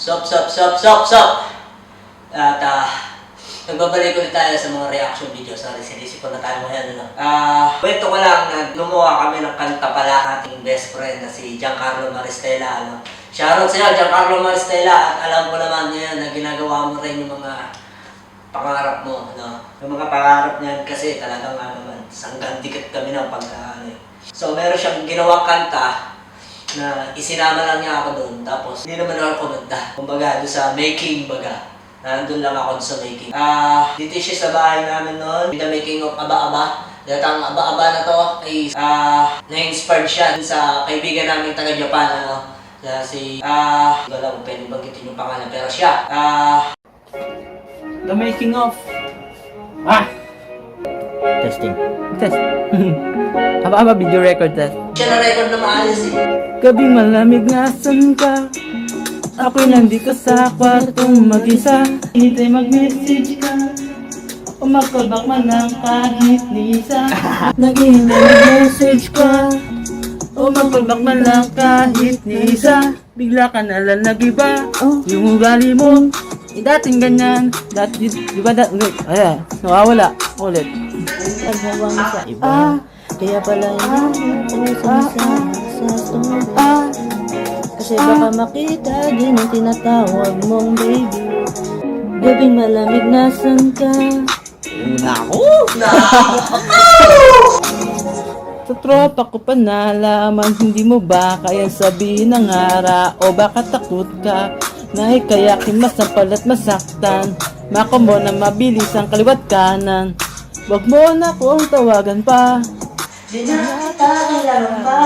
Sup. At nagbabalik ulit tayo sa mga reaction video. Sorry, sinisipon na tayo ngayon. Kwento ko lang na gumawa kami ng kanta pala ating best friend na si Giancarlo Maristela. Shoutout sa'yo, Giancarlo Maristela. At alam ko naman ngayon na ginagawa mo rin yung mga pangarap mo. Yung mga pangarap niyan kasi talagang naman, sanggang dikit kami ng pagkaano. So meron siyang ginawang kanta na isinama lang niya ako doon. Tapos hindi naman ako kumanta. Kumbaga doon sa making baga. Nandun lang ako sa making. Dito siya sa bahay namin noon. The making of Aba-Aba. Dahil ang Aba-Aba na to ay na-inspired siya sa kaibigan namin taga-Japan. Si, hindi ko alam kung pwede banggitin yung pangalan. Pero siya, The making of... Testing. Test. Haba-haba video record test. siya na-record na maayos eh. Gabi malamig nasan ka? Ako'y nandito sa kwartong mag-isa. Hinintay mag-message ka o mag-callback man lang kahit ni isa. Naghihintay mag-message ka o mag-callback man lang kahit ni isa. Bigla ka na lang nag-iba. Yung ugali mo dating ganyan. Dati, di ba ayan, nawawala. Ulit. Paghawa mo sa iba. Kaya pala yun sumisama sa story. Kasi baka makita din ang tinatawag mong baby. Gabing malamig nasan ka? Naku! Sa tropa ko pa nalaman, hindi mo ba kaya sabihin ng ara? O baka takot ka na ikayakin masampal at masaktan? Mako mo na mabilis ang kaliwat kanan. Wag mo na kong tawagan pa. Di na kita kailangan pa.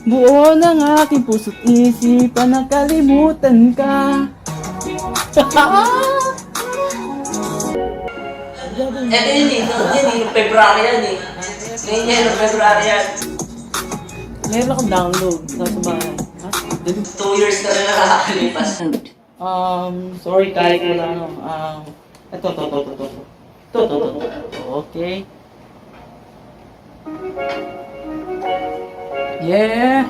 Buo ng aking puso't isipan, nakalimutan ka. Eto yun eh, yung February yan eh. Ngayon yan, yung February yan. Meron akong download sa bahay. 2 years na rin nakakalipas. Sorry, kahit wala ano. Ito. Okay. Yeah.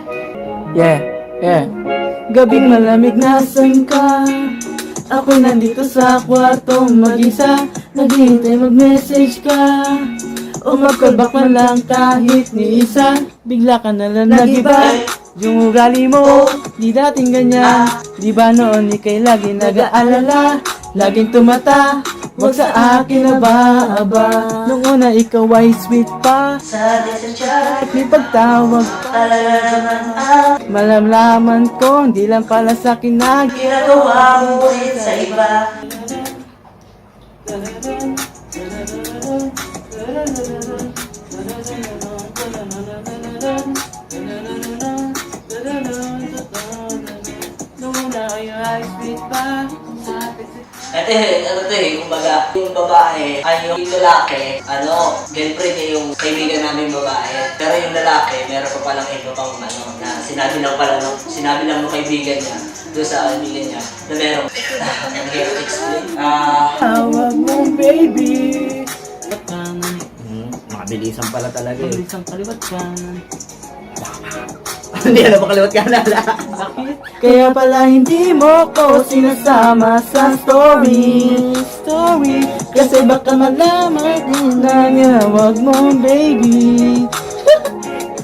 Gabing malamig nasan ka? Ako'y nandito sa kwartong mag-isa. Naghihintay mag-message ka o mag-callback man lang kahit ni isa. Bigla ka na lang nag-iba. Yung ugali mo, di dating ganyan. Di ba noon ika'y lagi nag-aalala? Laging tumata, wag sa akin na ba? Nung una ikaw ay sweet pa. Sa chat, May pagtawag talaga naman malamlaman ko, hindi lang pala sa akin na ginagawa mo ulit sa iba. Nung una ikaw ay sweet pa. Kumbaga, yung babae ay yung lalaki, girlfriend niya yung kaibigan namin babae. Pero yung lalaki, meron pa palang iba pang na sinabi lang ng kaibigan niya, doon sa kaibigan niya, na meron. Ang hirap explain. Tawag mo baby. Kanan. Makabilisan pala talaga eh. Isang kaliwat kanan. Hindi na makaliwat ka na. Bakit? Kaya pala hindi mo ko sinasama sa story. Kasi baka malaman din na wag mo baby.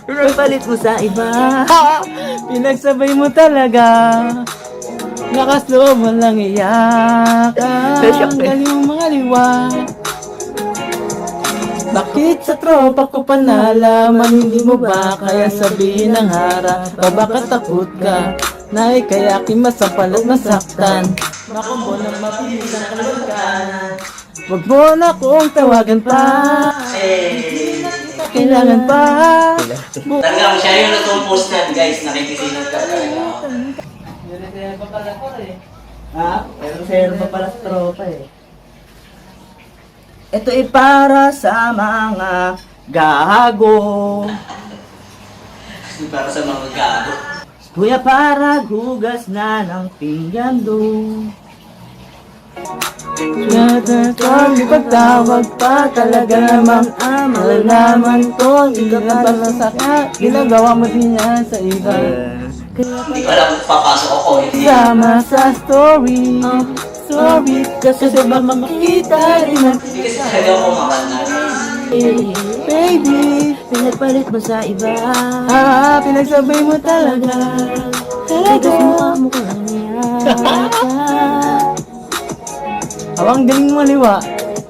Pero palit mo sa iba. Pinagsabay mo talaga. Nakaslo mo lang iyakan. Galing mga liwa. Bakit sa tropa ko pa nalaman? Hindi mo ba kaya sabihin ng harap? O baka takot ka na ikayakin masampal at masaktan? Makumbo na mabilis ang kaliwat kanan. Wag mo na kong tawagan pa. Kailangan pa. Talagang siya yung nag-compose na, guys. Nakikisinod ka talaga. Yan pa pala ko eh. Pero pa pala sa tropa eh. Ito ay para sa mga gago. Para sa mga gago. Kuya para hugas na ng pinggan doon. May pagtawag pa talaga namang malalaman ko. Hindi ka pala sa ginagawa mo din yan sa iba. Hindi ko alam kung papasok ako, hindi. Sama sa story. Sorry, kasi ba makita rin ang Hindi kasi talaga ako makanta. baby. Pinagpalit mo sa iba. Pinagsabay mo talaga. Talaga mukha mo ko lang yata. Awang galing maliwa.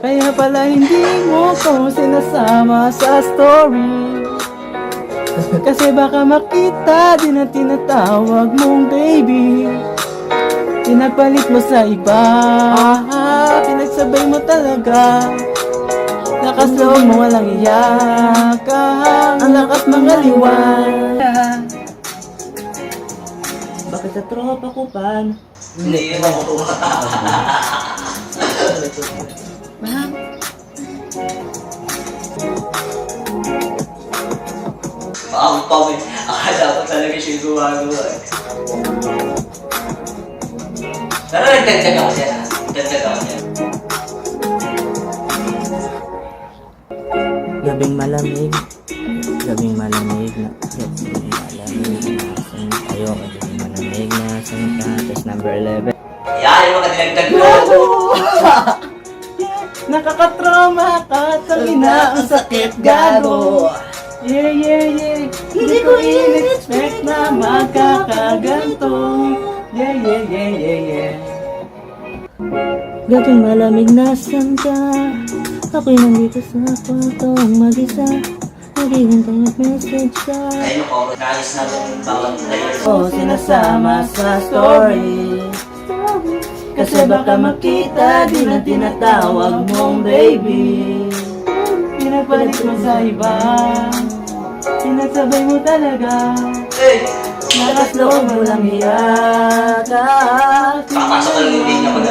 Kaya pala hindi mo ko sinasama sa story. Kasi baka makita din ang tinatawag mong baby. Pinagpalit mo sa iba. Pinagsabay mo talaga. Lakas loob mo walang iyakan. Ang lakas mga liwan. Bakit sa tropa ko pan? Hindi yun ako Ma'am, Ang pami. Akala ko talaga siya gumagawa. Pero nagdagdag ako siya. Nagdagdag ako siya. Gabing malamig. Gabing malamig na. Gabing malamig na. Saan tayo? Gabing malamig na. Saan ka? Test number 11. Yan, yung mga dinagdag ko. nakakatrauma ka. Tangina, ang sakit, gago. Yeah, yeah, yeah. Hindi ko in-expect na magkakaganto. Yeah, yeah, yeah, yeah, yeah. Gabing malamig na. Saan ka? Ako'y nandito sa kwartong mag-isa. Naghihintay mag-message ka. Ayun ko, nais na yung bawat layer. Oh, sinasama sa story. Kasi baka makita din ang tinatawag mong baby. Pinagpalit mo sa iba. Pinagsabay mo talaga. Hey! Lakas loob mo lang iyaka. Papasok ko lang yung link kapag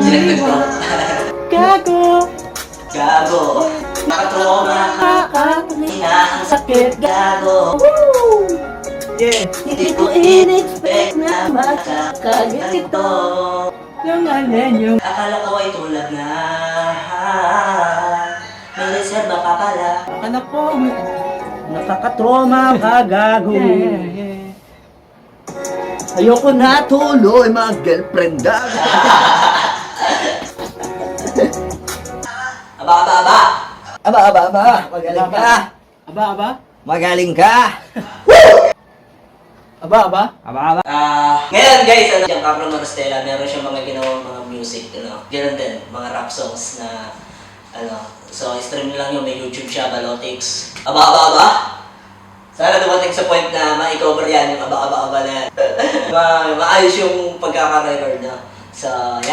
dinagdag ko. Gago. Gago. Nakatrauma ka. Ina, ang sakit. Gago. Yeah. Hindi ko in-expect na magkakaganito. Yung alin yung Akala ko ay tulad na. May reserva ka pala. anak ko. Nakakatroma ka, gago. Yeah, yeah. Ayoko na tuloy mag-girlfriend gago. Aba, aba, aba. Aba. Magaling ka. Aba. Magaling ka. Aba. Ngayon guys, Giancarlo Maristella, meron siyang mga ginawang mga music, Ganun din, mga rap songs na, so stream nyo lang yun, may YouTube siya, Balotix. Aba. Sana dumating sa point na ma-cover yan, yung aba na yan. Maayos yung pagkaka-record, So, yan.